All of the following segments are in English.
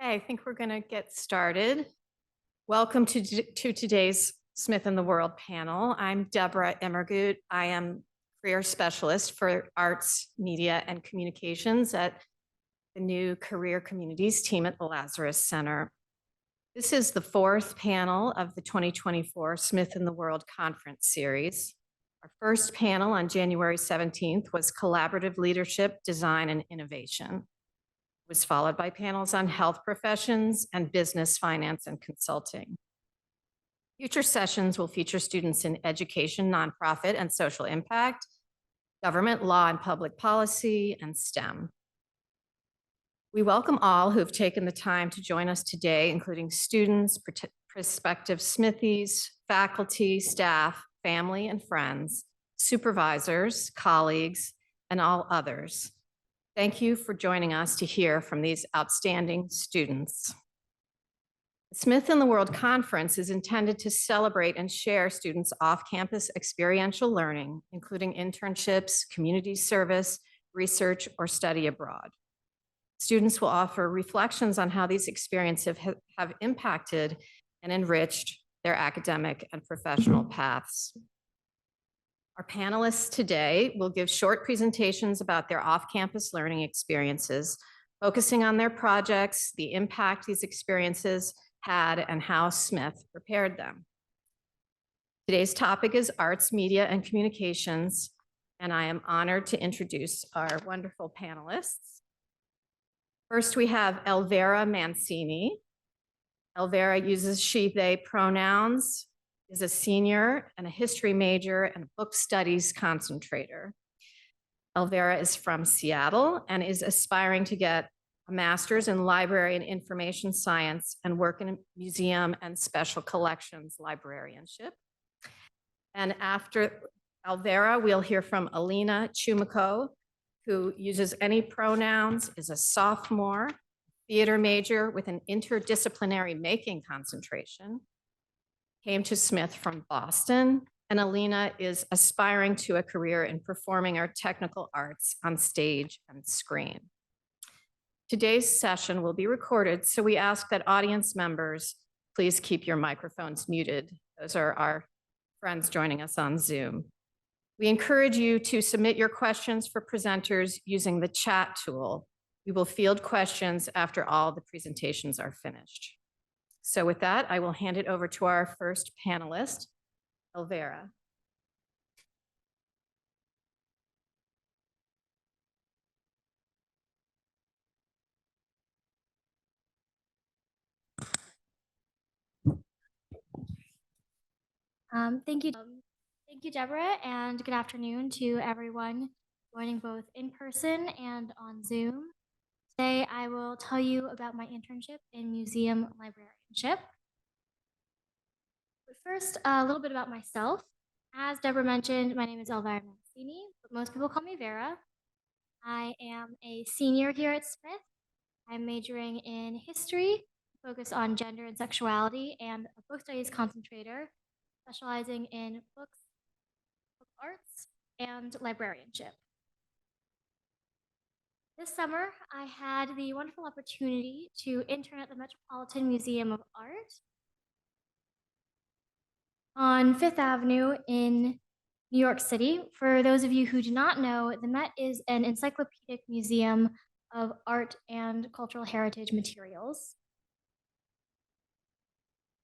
Okay, I think we're going to get started. Welcome to today's Smith in the World panel. I'm Debra Immergut. I am career specialist for arts, media, and communications at the new Career Communities team at the Lazarus Center. This is the fourth panel of the 2024 Smith in the World Conference Series. Our first panel on January 17th was Collaborative Leadership, Design, and Innovation. Was followed by panels on health professions and business, finance, and consulting. Future sessions will feature students in education, nonprofit, and social impact, government, law, and public policy, and STEM. We welcome all who have taken the time to join us today, including students, prospective Smithies, faculty, staff, family and friends, supervisors, colleagues, and all others. Thank you for joining us to hear from these outstanding students. The Smith in the World Conference is intended to celebrate and share students' off-campus experiential learning, including internships, community service, research, or study abroad. Students will offer reflections on how these experiences have impacted and enriched their academic and professional paths. Our panelists today will give short presentations about their off-campus learning experiences, focusing on their projects, the impact these experiences had, and how Smith prepared them. Today's topic is arts, media, and communications, and I am honored to introduce our wonderful panelists. First, we have Vera Mancini. Vera uses she, they pronouns, is a senior and a history major and a book studies concentrator. Vera is from Seattle and is aspiring to get a master's in library and information science and work in museum and special collections librarianship. And after Vera, we'll hear from Alina Tschumakow, who uses any pronouns, is a sophomore, theater major with an interdisciplinary making concentration, came to Smith from Boston, and Alina is aspiring to a career in performing our technical arts on stage and screen. Today's session will be recorded, so we ask that audience members please keep your microphones muted. Those are our friends joining us on Zoom. We encourage you to submit your questions for presenters using the chat tool. We will field questions after all the presentations are finished. So with that, I will hand it over to our first panelist, Vera. Thank you, Debra, and good afternoon to everyone joining both in person and on Zoom. Today, I will tell you about my internship in museum librarianship. But first, a little bit about myself. As Debra mentioned, my name is Vera Mancini, but most people call me Vera. I am a senior here at Smith. I'm majoring in history, focused on gender and sexuality, and a book studies concentrator, specializing in books, book arts, and librarianship. This summer, I had the wonderful opportunity to intern at the Metropolitan Museum of Art on Fifth Avenue in New York City. For those of you who do not know, the Met is an encyclopedic museum of art and cultural heritage materials.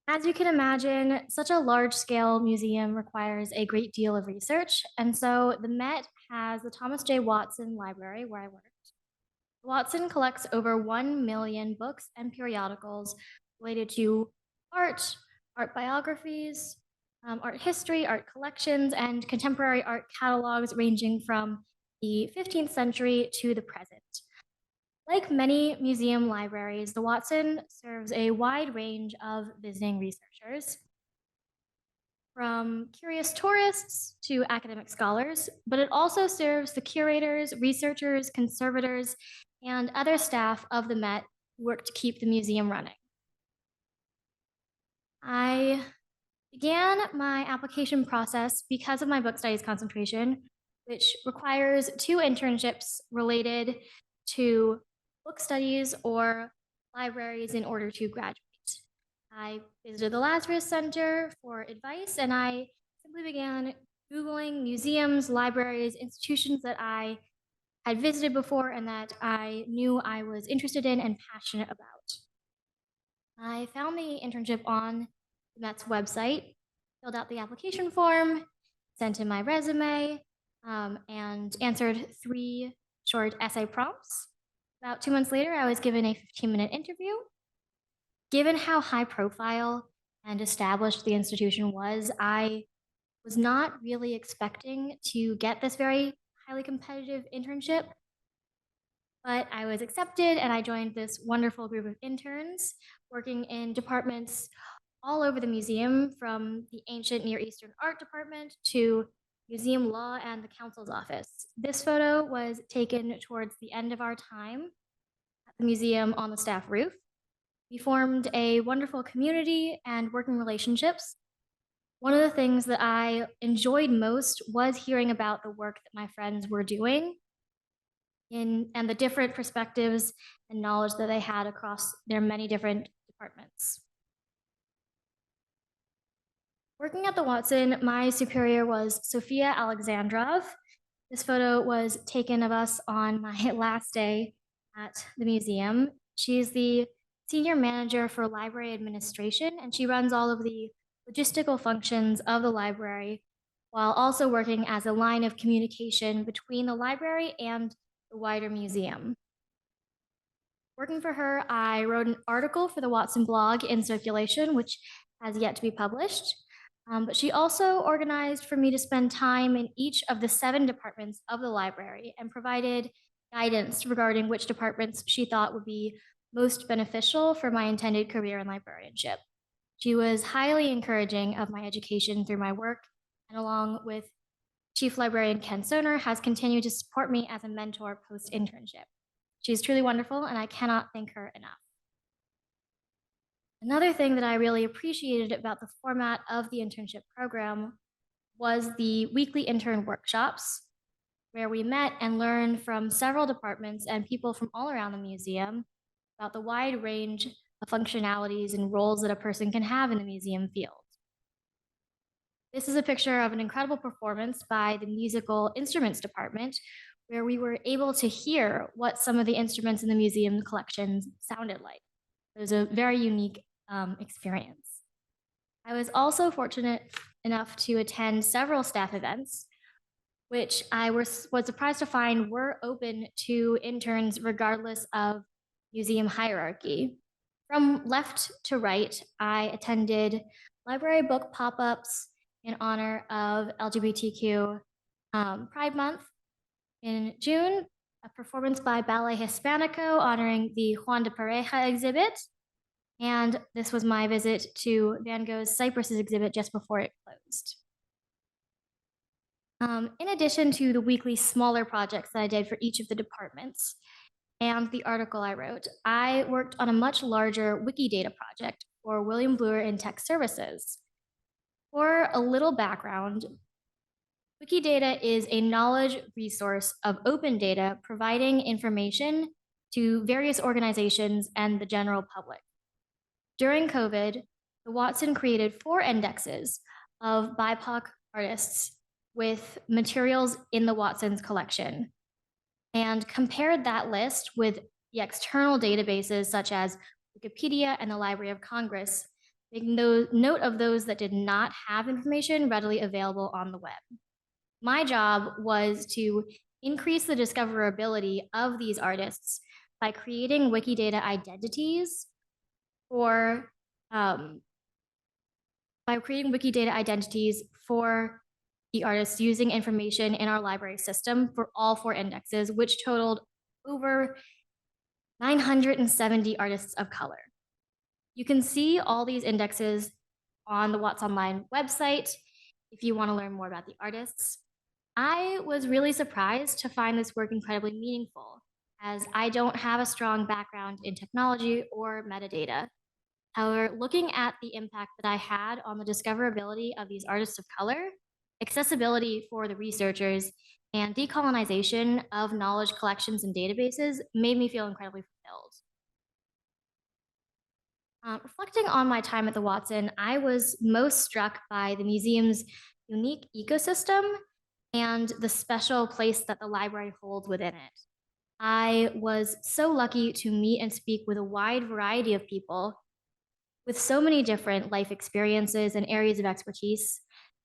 As you can imagine, such a large-scale museum requires a great deal of research, and so the Met has the Thomas J. Watson Library, where I worked. Watson collects over 1 million books and periodicals related to art, art biographies, art history, art collections, and contemporary art catalogs ranging from the 15th century to the present. Like many museum libraries, the Watson serves a wide range of visiting researchers, from curious tourists to academic scholars, but it also serves the curators, researchers, conservators, and other staff of the Met who work to keep the museum running. I began my application process because of my book studies concentration, which requires 2 internships related to book studies or libraries in order to graduate. I visited the Lazarus Center for advice, and I simply began Googling museums, libraries, institutions that I had visited before and that I knew I was interested in and passionate about. I found the internship on the Met's website, filled out the application form, sent in my resume, and answered 3 short essay prompts. About 2 months later, I was given a 15-minute interview. Given how high profile and established the institution was, I was not really expecting to get this very highly competitive internship, but I was accepted and I joined this wonderful group of interns working in departments all over the museum, from the ancient Near Eastern art department to museum law and the council's office. This photo was taken towards the end of our time at the museum on the staff roof. We formed a wonderful community and working relationships. One of the things that I enjoyed most was hearing about the work that my friends were doing and the different perspectives and knowledge that they had across their many different departments. Working at the Watson, my superior was Sophia Alexandrov. This photo was taken of us on my last day at the museum. She's the senior manager for library administration, and she runs all of the logistical functions of the library while also working as a line of communication between the library and the wider museum. Working for her, I wrote an article for the Watson blog in circulation, which has yet to be published. But she also organized for me to spend time in each of the 7 departments of the library and provided guidance regarding which departments she thought would be most beneficial for my intended career in librarianship. She was highly encouraging of my education through my work, and along with Chief Librarian Ken Soner, has continued to support me as a mentor post-internship. She's truly wonderful, and I cannot thank her enough. Another thing that I really appreciated about the format of the internship program was the weekly intern workshops, where we met and learned from several departments and people from all around the museum about the wide range of functionalities and roles that a person can have in the museum field. This is a picture of an incredible performance by the musical instruments department, where we were able to hear what some of the instruments in the museum collections sounded like. It was a very unique experience. I was also fortunate enough to attend several staff events, which I was surprised to find were open to interns regardless of museum hierarchy. From left to right, I attended library book pop-ups in honor of LGBTQ Pride Month. In June, a performance by Ballet Hispanico honoring the Juan de Pareja exhibit. And this was my visit to Van Gogh's Cypresses exhibit just before it closed. In addition to the weekly smaller projects that I did for each of the departments and the article I wrote, I worked on a much larger Wikidata project for William Bloor in Tech Services. For a little background, Wikidata is a knowledge resource of open data providing information to various organizations and the general public. During COVID, the Watson created 4 indexes of BIPOC artists with materials in the Watson's collection and compared that list with the external databases such as Wikipedia and the Library of Congress, making note of those that did not have information readily available on the web. My job was to increase the discoverability of these artists by creating Wikidata identities for the artists using information in our library system for all 4 indexes, which totaled over 970 artists of color. You can see all these indexes on the Watts Online website if you want to learn more about the artists. I was really surprised to find this work incredibly meaningful, as I don't have a strong background in technology or metadata. However, looking at the impact that I had on the discoverability of these artists of color, accessibility for the researchers, and decolonization of knowledge collections and databases made me feel incredibly fulfilled. Reflecting on my time at the Watson, I was most struck by the museum's unique ecosystem and the special place that the library holds within it. I was so lucky to meet and speak with a wide variety of people with so many different life experiences and areas of expertise.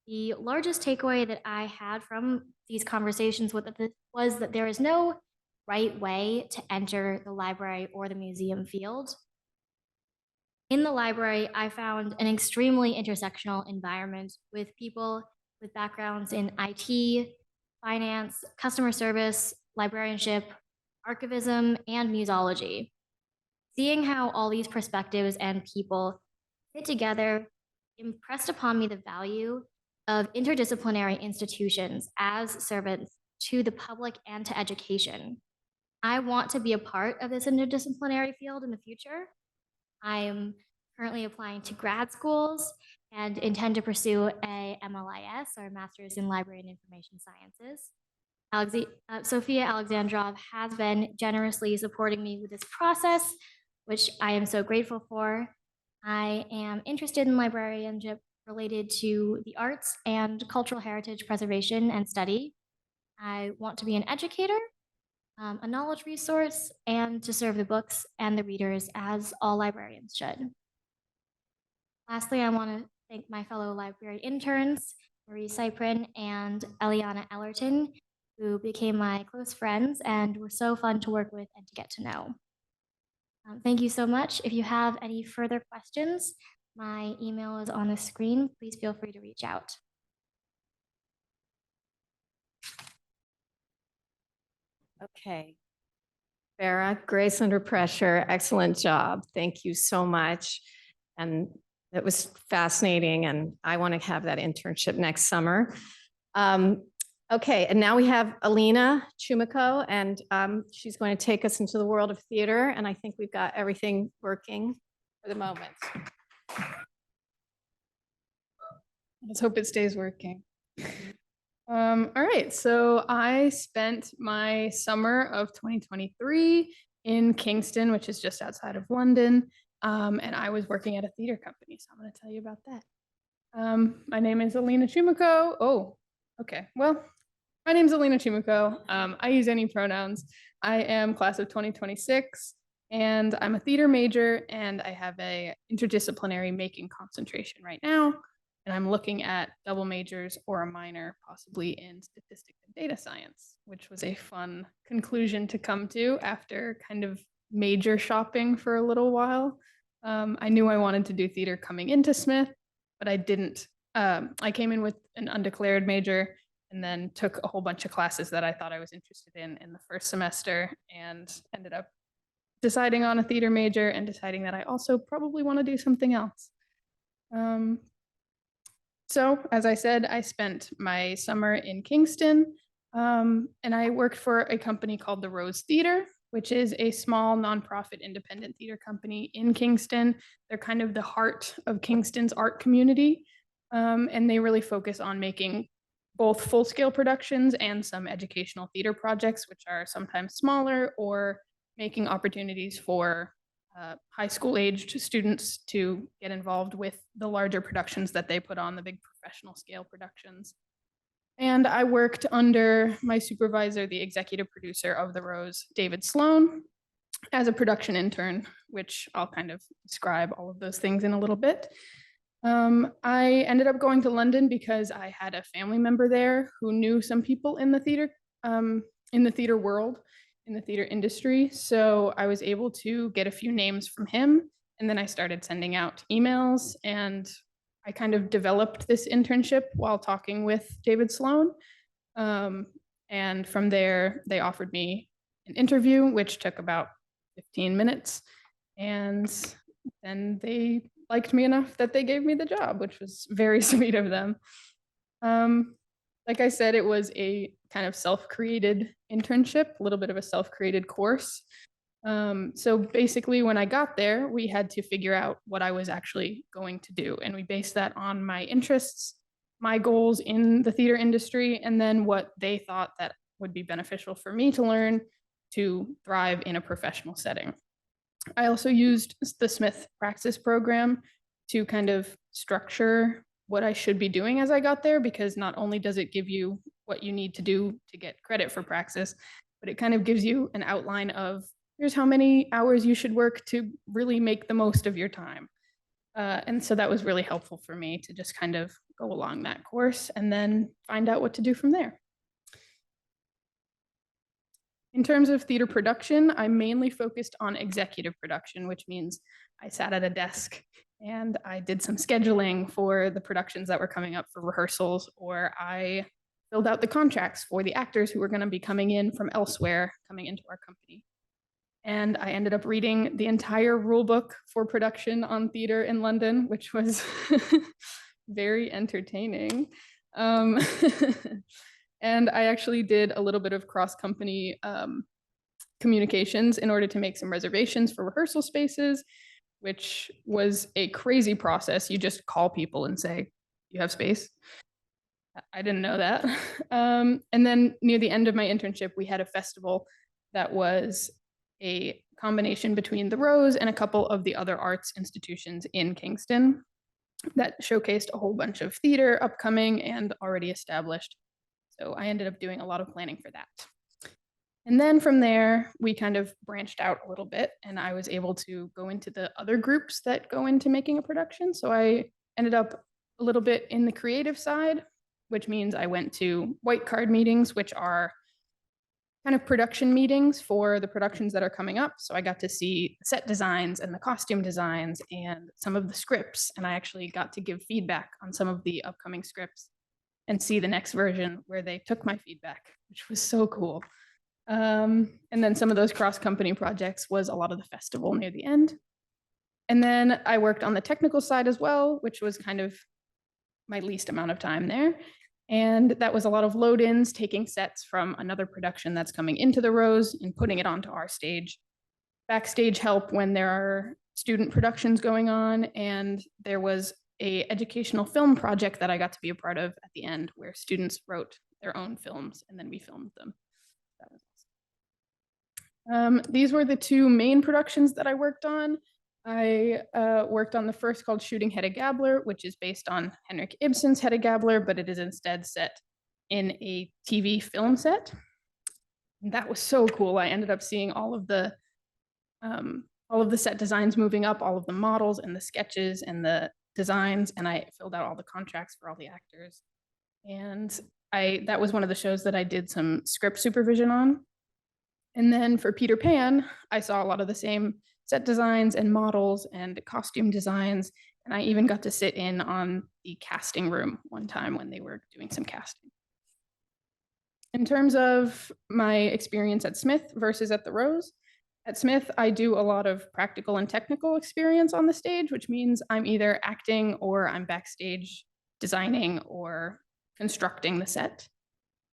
The largest takeaway that I had from these conversations was that there is no right way to enter the library or the museum field. In the library, I found an extremely intersectional environment with people with backgrounds in IT, finance, customer service, librarianship, archivism, and musology. Seeing how all these perspectives and people fit together impressed upon me the value of interdisciplinary institutions as servants to the public and to education. I want to be a part of this interdisciplinary field in the future. I am currently applying to grad schools and intend to pursue a MLIS, or a Master's in Library and Information Sciences. Sophia Alexandrov has been generously supporting me with this process, which I am so grateful for. I am interested in librarianship related to the arts and cultural heritage preservation and study. I want to be an educator, a knowledge resource, and to serve the books and the readers as all librarians should. Lastly, I want to thank my fellow library interns, Marie Cyprin and Eliana Ellerton, who became my close friends and were so fun to work with and to get to know. Thank you so much. If you have any further questions, my email is on the screen. Please feel free to reach out. Okay. Vera, grace under pressure, excellent job. Thank you so much. And it was fascinating, and I want to have that internship next summer. Okay, and now we have Alina Tschumakow, and she's going to take us into the world of theater, and I think we've got everything working for the moment. Let's hope it stays working. All right, so I spent my summer of 2023 in Kingston, which is just outside of London, and I was working at a theater company, so I'm going to tell you about that. My name is Alina Tschumakow. Oh, okay. Well, my name is Alina Tschumakow. I use any pronouns. I am class of 2026, and I'm a theater major, and I have a interdisciplinary making concentration right now. And I'm looking at double majors or a minor, possibly in statistics and data science, which was a fun conclusion to come to after kind of major shopping for a little while. I knew I wanted to do theater coming into Smith, but I didn't. I came in with an undeclared major and then took a whole bunch of classes that I thought I was interested in the first semester, and ended up deciding on a theater major and deciding that I also probably want to do something else. So, as I said, I spent my summer in Kingston, and I worked for a company called the Rose Theater, which is a small nonprofit independent theater company in Kingston. They're kind of the heart of Kingston's art community, and they really focus on making both full-scale productions and some educational theater projects, which are sometimes smaller, or making opportunities for high school aged students to get involved with the larger productions that they put on, the big professional scale productions. And I worked under my supervisor, the executive producer of The Rose, David Sloan, as a production intern, which I'll kind of describe all of those things in a little bit. I ended up going to London because I had a family member there who knew some people in the theater world, in the theater industry. So I was able to get a few names from him, and then I started sending out emails, and I kind of developed this internship while talking with David Sloan. And from there, they offered me an interview, which took about 15 minutes. And then they liked me enough that they gave me the job, which was very sweet of them. Like I said, it was a kind of self-created internship, a little bit of a self-created course. So basically, when I got there, we had to figure out what I was actually going to do. And we based that on my interests, my goals in the theater industry, and then what they thought that would be beneficial for me to learn to thrive in a professional setting. I also used the Smith Praxis program to kind of structure what I should be doing as I got there, because not only does it give you what you need to do to get credit for Praxis, but it kind of gives you an outline of here's how many hours you should work to really make the most of your time. And so that was really helpful for me to just kind of go along that course and then find out what to do from there. In terms of theater production, I mainly focused on executive production, which means I sat at a desk and I did some scheduling for the productions that were coming up for rehearsals, or I filled out the contracts for the actors who were going to be coming in from elsewhere, coming into our company. And I ended up reading the entire rule book for production on theater in London, which was very entertaining. And I actually did a little bit of cross-company communications in order to make some reservations for rehearsal spaces, which was a crazy process. You just call people and say, you have space? I didn't know that. And then near the end of my internship, we had a festival that was a combination between the Rose and a couple of the other arts institutions in Kingston that showcased a whole bunch of theater upcoming and already established. So I ended up doing a lot of planning for that. And then from there, we kind of branched out a little bit, and I was able to go into the other groups that go into making a production. So I ended up a little bit in the creative side, which means I went to white card meetings, which are kind of production meetings for the productions that are coming up. So I got to see set designs and the costume designs and some of the scripts. And I actually got to give feedback on some of the upcoming scripts and see the next version where they took my feedback, which was so cool. And then some of those cross-company projects was a lot of the festival near the end. And then I worked on the technical side as well, which was kind of my least amount of time there. And that was a lot of load-ins, taking sets from another production that's coming into the Rose and putting it onto our stage. Backstage help when there are student productions going on, and there was a educational film project that I got to be a part of at the end, where students wrote their own films and then we filmed them. That was awesome. These were the two main productions that I worked on. I worked on the first called Shooting Hedda Gabler, which is based on Henrik Ibsen's Hedda Gabler, but it is instead set in a TV film set. And that was so cool. I ended up seeing all of the set designs moving up, all of the models and the sketches and the designs, and I filled out all the contracts for all the actors. And that was one of the shows that I did some script supervision on. And then for Peter Pan, I saw a lot of the same set designs and models and costume designs. And I even got to sit in on the casting room one time when they were doing some casting. In terms of my experience at Smith versus at the Rose, at Smith, I do a lot of practical and technical experience on the stage, which means I'm either acting or I'm backstage designing or constructing the set.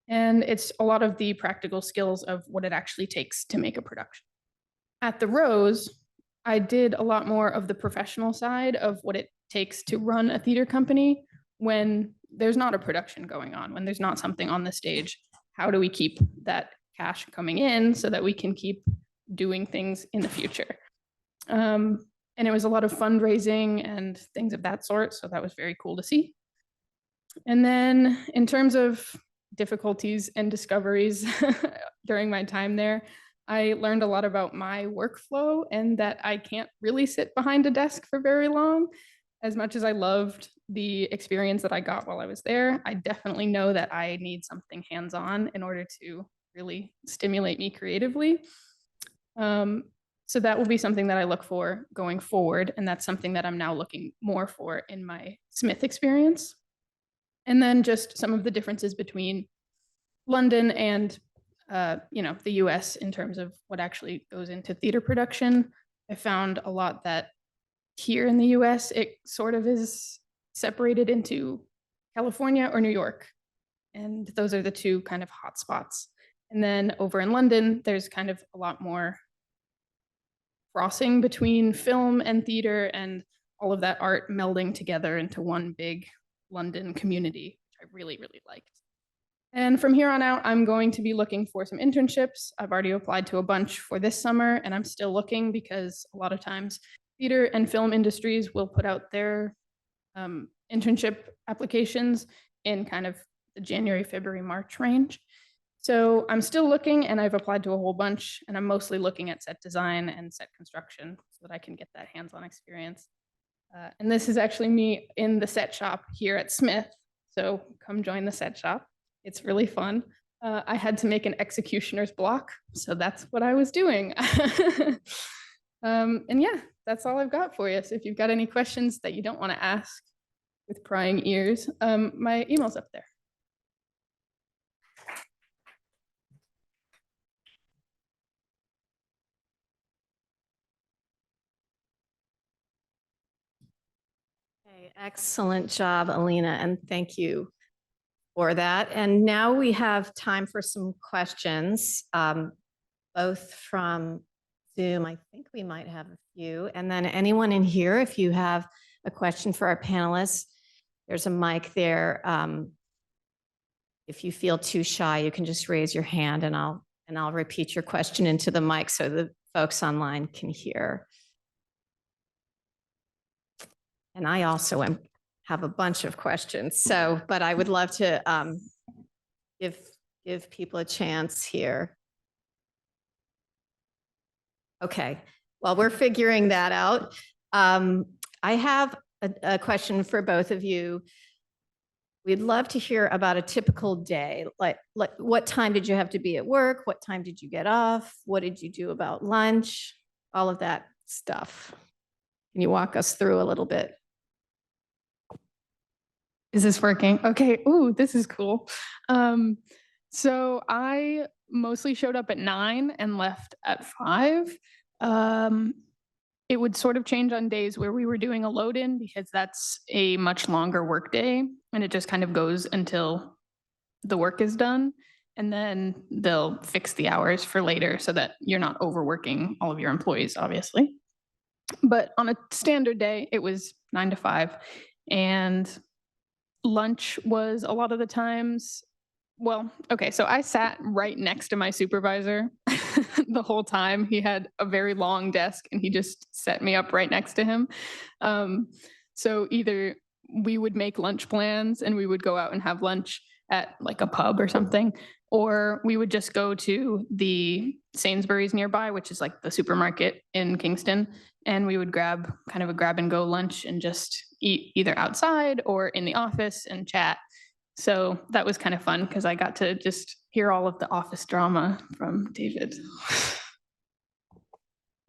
And it's a lot of the practical skills of what it actually takes to make a production. At the Rose, I did a lot more of the professional side of what it takes to run a theater company when there's not a production going on, when there's not something on the stage. How do we keep that cash coming in so that we can keep doing things in the future? And it was a lot of fundraising and things of that sort. So that was very cool to see. And then in terms of difficulties and discoveries during my time there, I learned a lot about my workflow and that I can't really sit behind a desk for very long. As much as I loved the experience that I got while I was there, I definitely know that I need something hands-on in order to really stimulate me creatively. So that will be something that I look for going forward, and that's something that I'm now looking more for in my Smith experience. And then just some of the differences between London and the US in terms of what actually goes into theater production. I found a lot that here in the US, it sort of is separated into California or New York. And those are the two kind of hot spots. And then over in London, there's kind of a lot more crossing between film and theater and all of that art melding together into one big London community, which I really, really liked. And from here on out, I'm going to be looking for some internships. I've already applied to a bunch for this summer, and I'm still looking because a lot of times theater and film industries will put out their internship applications in kind of the January, February, March range. So I'm still looking, and I've applied to a whole bunch, and I'm mostly looking at set design and set construction so that I can get that hands-on experience. And this is actually me in the set shop here at Smith. So come join the set shop. It's really fun. I had to make an executioner's block, so that's what I was doing. And yeah, that's all I've got for you. So if you've got any questions that you don't want to ask with prying ears, my email's up there. Okay, excellent job, Alina, and thank you for that. And now we have time for some questions, both from Zoom. I think we might have a few. And then anyone in here, if you have a question for our panelists, there's a mic there. If you feel too shy, you can just raise your hand and I'll repeat your question into the mic so the folks online can hear. And I also have a bunch of questions. So, but I would love to give people a chance here. Okay, well, we're figuring that out. I have a question for both of you. We'd love to hear about a typical day. Like what time did you have to be at work? What time did you get off? What did you do about lunch? All of that stuff. Can you walk us through a little bit? Is this working? Okay. Ooh, this is cool. So I mostly showed up at 9 and left at 5. It would sort of change on days where we were doing a load in because that's a much longer work day and it just kind of goes until the work is done. And then they'll fix the hours for later so that you're not overworking all of your employees, obviously. But on a standard day, it was 9 to 5. And lunch was a lot of the times, well, okay, so I sat right next to my supervisor the whole time. He had a very long desk and he just set me up right next to him. So either we would make lunch plans and we would go out and have lunch at like a pub or something, or we would just go to the Sainsbury's nearby, which is like the supermarket in Kingston, and we would grab kind of a grab and go lunch and just eat either outside or in the office and chat. So that was kind of fun because I got to just hear all of the office drama from David.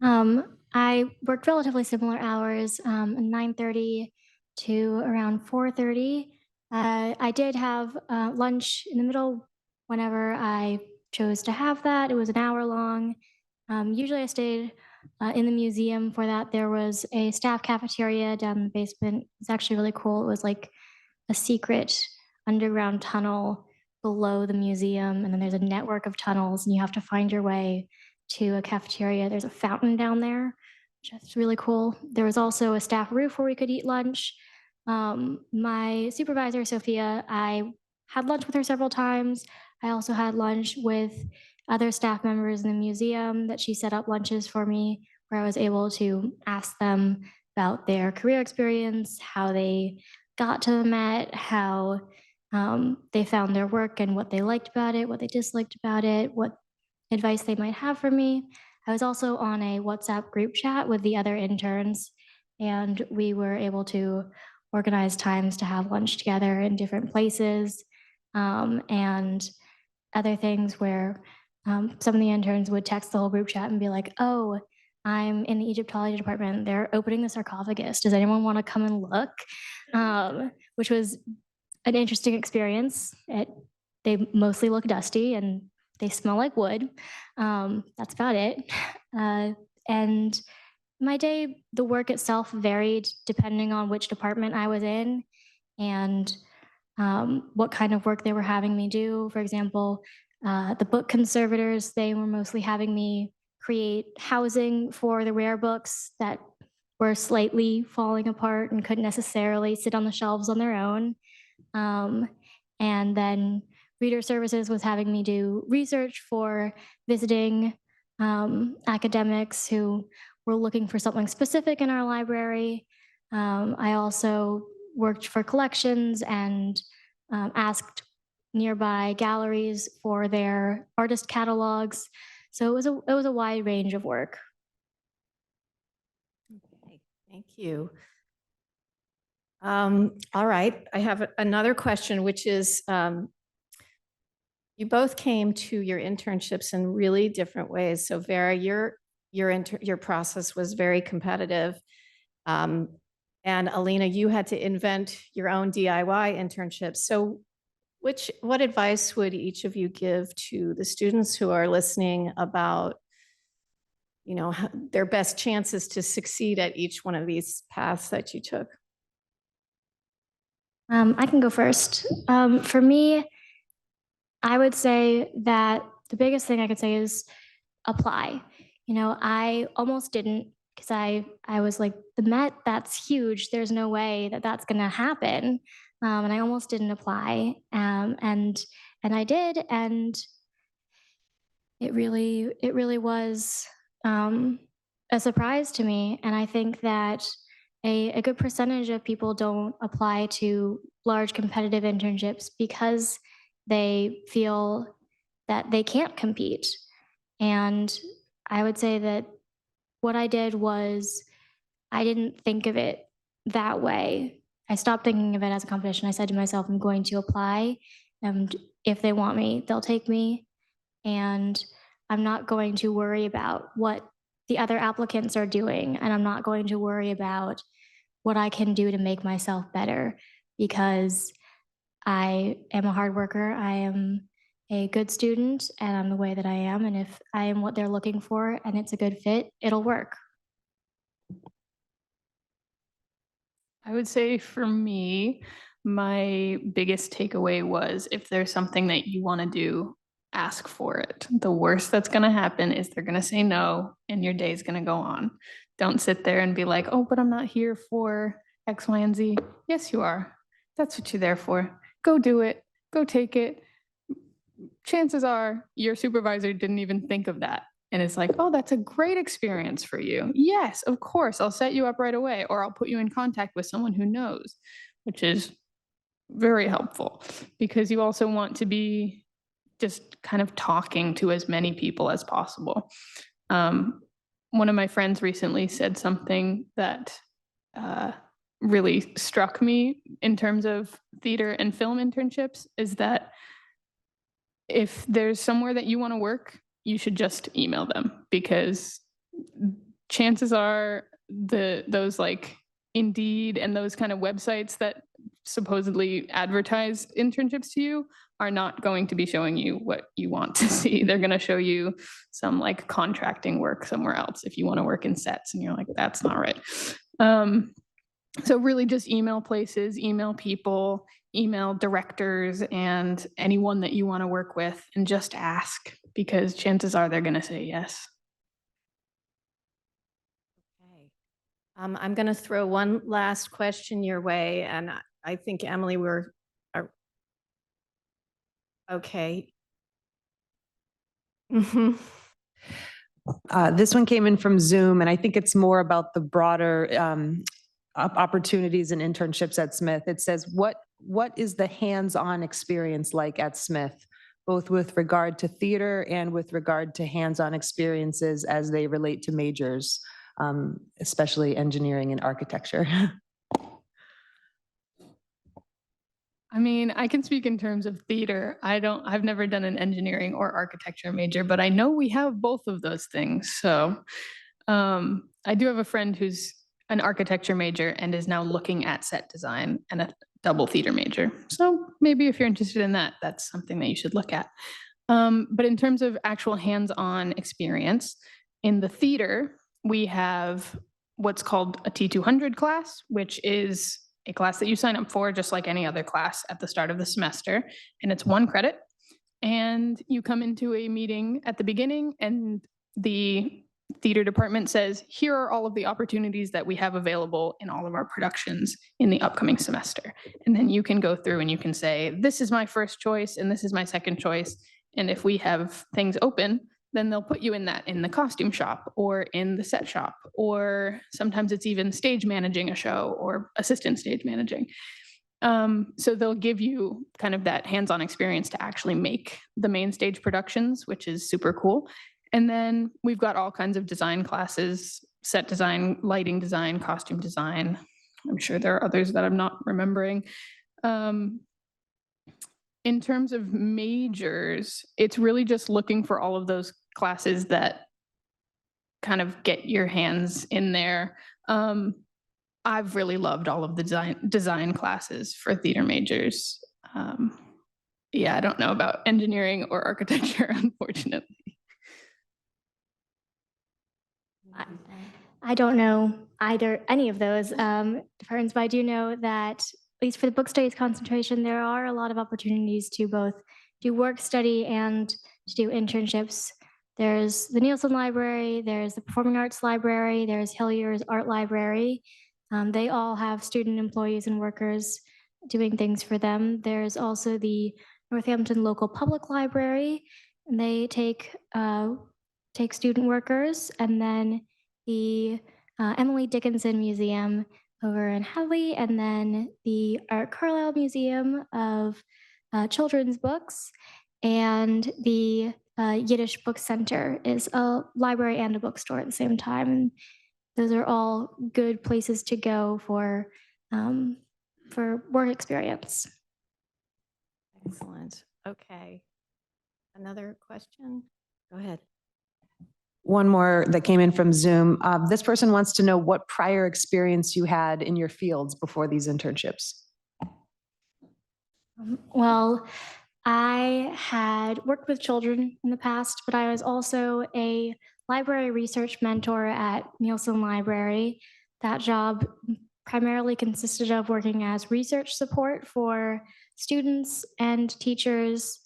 I worked relatively similar hours, 9:30 to around 4:30. I did have lunch in the middle whenever I chose to have that. It was an hour long. Usually I stayed in the museum for that. There was a staff cafeteria down in the basement. It was actually really cool. It was like a secret underground tunnel below the museum, and then there's a network of tunnels, and you have to find your way to a cafeteria. There's a fountain down there, which is really cool. There was also a staff roof where we could eat lunch. My supervisor, Sophia, I had lunch with her several times. I also had lunch with other staff members in the museum that she set up lunches for me, where I was able to ask them about their career experience, how they got to the Met, how they found their work and what they liked about it, what they disliked about it, what advice they might have for me. I was also on a WhatsApp group chat with the other interns, and we were able to organize times to have lunch together in different places, and other things where some of the interns would text the whole group chat and be like, "Oh, I'm in the Egyptology department. They're opening the sarcophagus. Does anyone want to come and look?" Which was an interesting experience. They mostly look dusty and they smell like wood. That's about it. And my day, the work itself varied depending on which department I was in and what kind of work they were having me do. For example, the book conservators, they were mostly having me create housing for the rare books that were slightly falling apart and couldn't necessarily sit on the shelves on their own. And then Reader Services was having me do research for visiting academics who were looking for something specific in our library. I also worked for collections and asked nearby galleries for their artist catalogs. So it was a wide range of work. Okay, thank you. All right, I have another question, which is, you both came to your internships in really different ways. So Vera, your process was very competitive. And Alina, you had to invent your own DIY internships. So what advice would each of you give to the students who are listening about, you know, their best chances to succeed at each one of these paths that you took? I can go first. For me, I would say that the biggest thing I could say is apply. You know, I almost didn't because I was like, the Met, that's huge. There's no way that that's going to happen. And I almost didn't apply. And I did, and it really was a surprise to me. And I think that a good percentage of people don't apply to large competitive internships because they feel that they can't compete. And I would say that what I did was I didn't think of it that way. I stopped thinking of it as a competition. I said to myself, I'm going to apply, and if they want me, they'll take me. And I'm not going to worry about what the other applicants are doing. And I'm not going to worry about what I can do to make myself better because I am a hard worker. I am a good student and I'm the way that I am. And if I am what they're looking for and it's a good fit, it'll work. I would say for me, my biggest takeaway was if there's something that you want to do, ask for it. The worst that's going to happen is they're going to say no and your day's going to go on. Don't sit there and be like, oh, but I'm not here for X, Y, and Z. Yes, you are. That's what you're there for. Go do it. Go take it. Chances are your supervisor didn't even think of that. And it's like, oh, that's a great experience for you. Yes, of course, I'll set you up right away, or I'll put you in contact with someone who knows, which is very helpful because you also want to be just kind of talking to as many people as possible. One of my friends recently said something that really struck me in terms of theater and film internships is that if there's somewhere that you want to work, you should just email them because chances are those like Indeed and those kind of websites that supposedly advertise internships to you are not going to be showing you what you want to see. They're going to show you some like contracting work somewhere else if you want to work in sets and you're like, that's not right. So really just email places, email people, email directors and anyone that you want to work with and just ask because chances are they're going to say yes. Okay. I'm going to throw one last question your way, and I think, Emily, okay. Mm-hmm. This one came in from Zoom, and I think it's more about the broader opportunities and internships at Smith. It says, what is the hands-on experience like at Smith, both with regard to theater and with regard to hands-on experiences as they relate to majors, especially engineering and architecture? I mean, I can speak in terms of theater. I've never done an engineering or architecture major, but I know we have both of those things. So I do have a friend who's an architecture major and is now looking at set design and a double theater major. So maybe if you're interested in that, that's something that you should look at. But in terms of actual hands-on experience, in the theater, we have what's called a T200 class, which is a class that you sign up for just like any other class at the start of the semester, and it's 1 credit. And you come into a meeting at the beginning and the theater department says, here are all of the opportunities that we have available in all of our productions in the upcoming semester. And then you can go through and you can say, this is my first choice and this is my second choice. And if we have things open, then they'll put you in the costume shop or in the set shop, or sometimes it's even stage managing a show or assistant stage managing. So they'll give you kind of that hands-on experience to actually make the main stage productions, which is super cool. And then we've got all kinds of design classes, set design, lighting design, costume design. I'm sure there are others that I'm not remembering. In terms of majors, it's really just looking for all of those classes that kind of get your hands in there. I've really loved all of the design classes for theater majors. Yeah, I don't know about engineering or architecture, unfortunately. I don't know any of those departments, but I do know that at least for the book studies concentration, there are a lot of opportunities to both do work study and to do internships. There's the Nielsen Library, there's the Performing Arts Library, there's Hillier's Art Library. They all have student employees and workers doing things for them. There's also the Northampton Local Public Library, and they take student workers, and then the Emily Dickinson Museum over in Hadley, and then the Art Carlisle Museum of Children's Books, and the Yiddish Book Center is a library and a bookstore at the same time. And those are all good places to go for work experience. Excellent. Okay. Another question? Go ahead. One more that came in from Zoom. This person wants to know what prior experience you had in your fields before these internships. Well, I had worked with children in the past, but I was also a library research mentor at Nielsen Library. That job primarily consisted of working as research support for students and teachers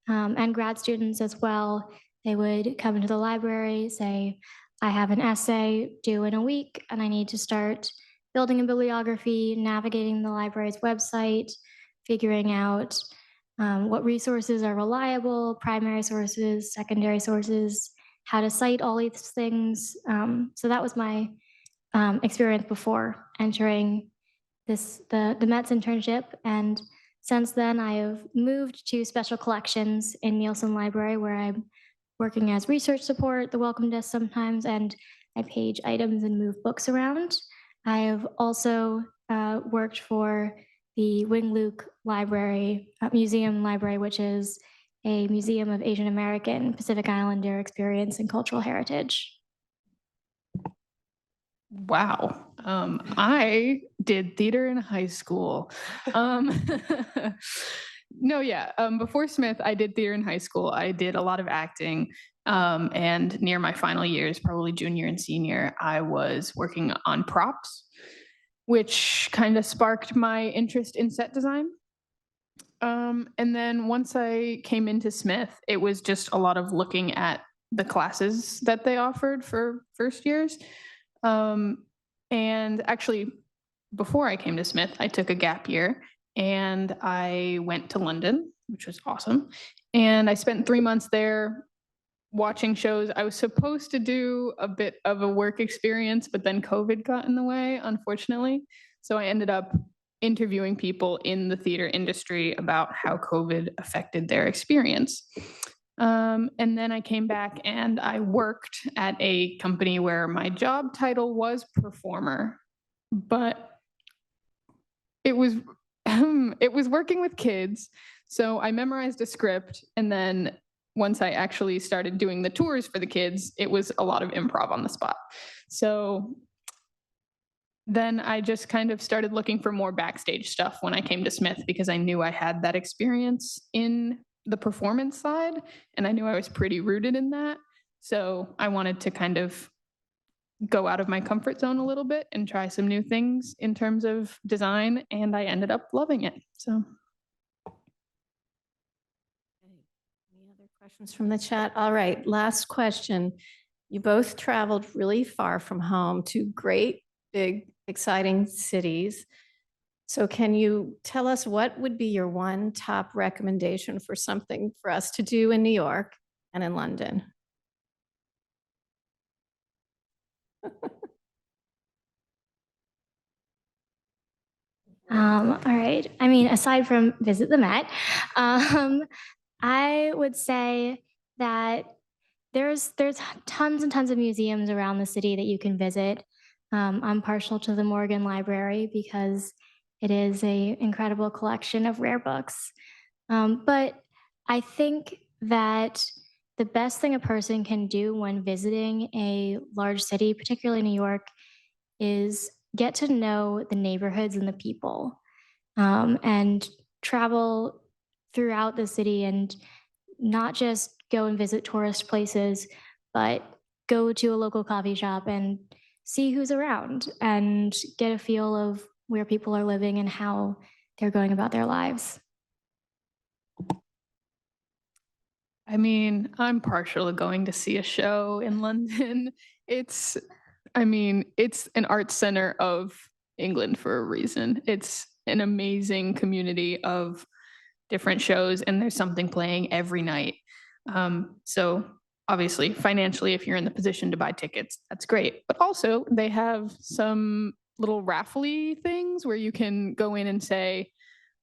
and grad students as well. They would come into the library, say, I have an essay due in a week, and I need to start building a bibliography, navigating the library's website, figuring out what resources are reliable, primary sources, secondary sources, how to cite all these things. So that was my experience before entering the Met's internship. And since then, I have moved to special collections in Nielsen Library, where I'm working as research support, the welcome desk sometimes, and I page items and move books around. I have also worked for the Wing Luke Library, Museum Library, which is a museum of Asian American, Pacific Islander experience and cultural heritage. Wow. I did theater in high school. No, yeah. Before Smith, I did theater in high school. I did a lot of acting. And near my final years, probably junior and senior, I was working on props, which kind of sparked my interest in set design. And then once I came into Smith, it was just a lot of looking at the classes that they offered for first years. And actually, before I came to Smith, I took a gap year and I went to London, which was awesome. And I spent 3 months there watching shows. I was supposed to do a bit of a work experience, but then COVID got in the way, unfortunately. So I ended up interviewing people in the theater industry about how COVID affected their experience. And then I came back and I worked at a company where my job title was performer, but it was it was working with kids. So I memorized a script, and then once I actually started doing the tours for the kids, it was a lot of improv on the spot. So then I just kind of started looking for more backstage stuff when I came to Smith, because I knew I had that experience in the performance side, and I knew I was pretty rooted in that. So I wanted to kind of go out of my comfort zone a little bit and try some new things in terms of design, and I ended up loving it. So. Any other questions from the chat? All right, last question. You both traveled really far from home to great, big, exciting cities. So can you tell us what would be your one top recommendation for something for us to do in New York and in London? All right. I mean, aside from visit the Met, I would say that there's tons and tons of museums around the city that you can visit. I'm partial to the Morgan Library because it is a incredible collection of rare books. But I think that the best thing a person can do when visiting a large city, particularly New York, is get to know the neighborhoods and the people, and travel throughout the city and not just go and visit tourist places, but go to a local coffee shop and see who's around and get a feel of where people are living and how they're going about their lives. I mean, I'm partial to going to see a show in London. It's an art center of England for a reason. It's an amazing community of different shows, and there's something playing every night. So obviously, financially, if you're in the position to buy tickets, that's great. But also, they have some little raffly things where you can go in and say,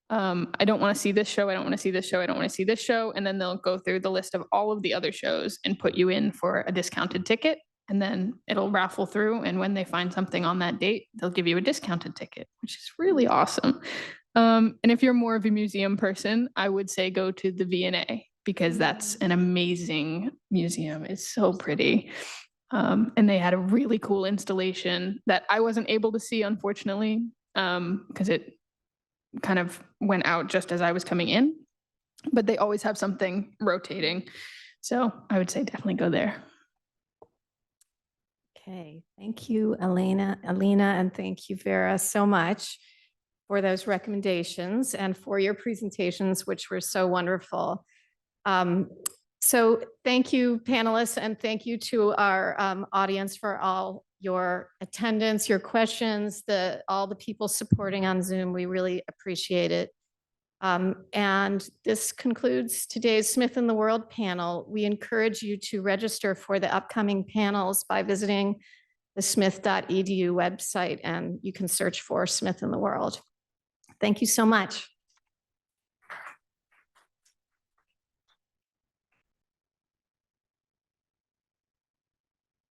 I don't want to see this show. I don't want to see this show. I don't want to see this show. And then they'll go through the list of all of the other shows and put you in for a discounted ticket. And then it'll raffle through. And when they find something on that date, they'll give you a discounted ticket, which is really awesome. And if you're more of a museum person, I would say go to the V&A because that's an amazing museum. It's so pretty. And they had a really cool installation that I wasn't able to see, unfortunately, because it kind of went out just as I was coming in. But they always have something rotating. So I would say definitely go there. Okay, thank you, Alina, and thank you, Vera, so much for those recommendations and for your presentations, which were so wonderful. So thank you, panelists, and thank you to our audience for all your attendance, your questions, all the people supporting on Zoom. We really appreciate it. And this concludes today's Smith in the World panel. We encourage you to register for the upcoming panels by visiting the smith.edu website, and you can search for Smith in the World. Thank you so much.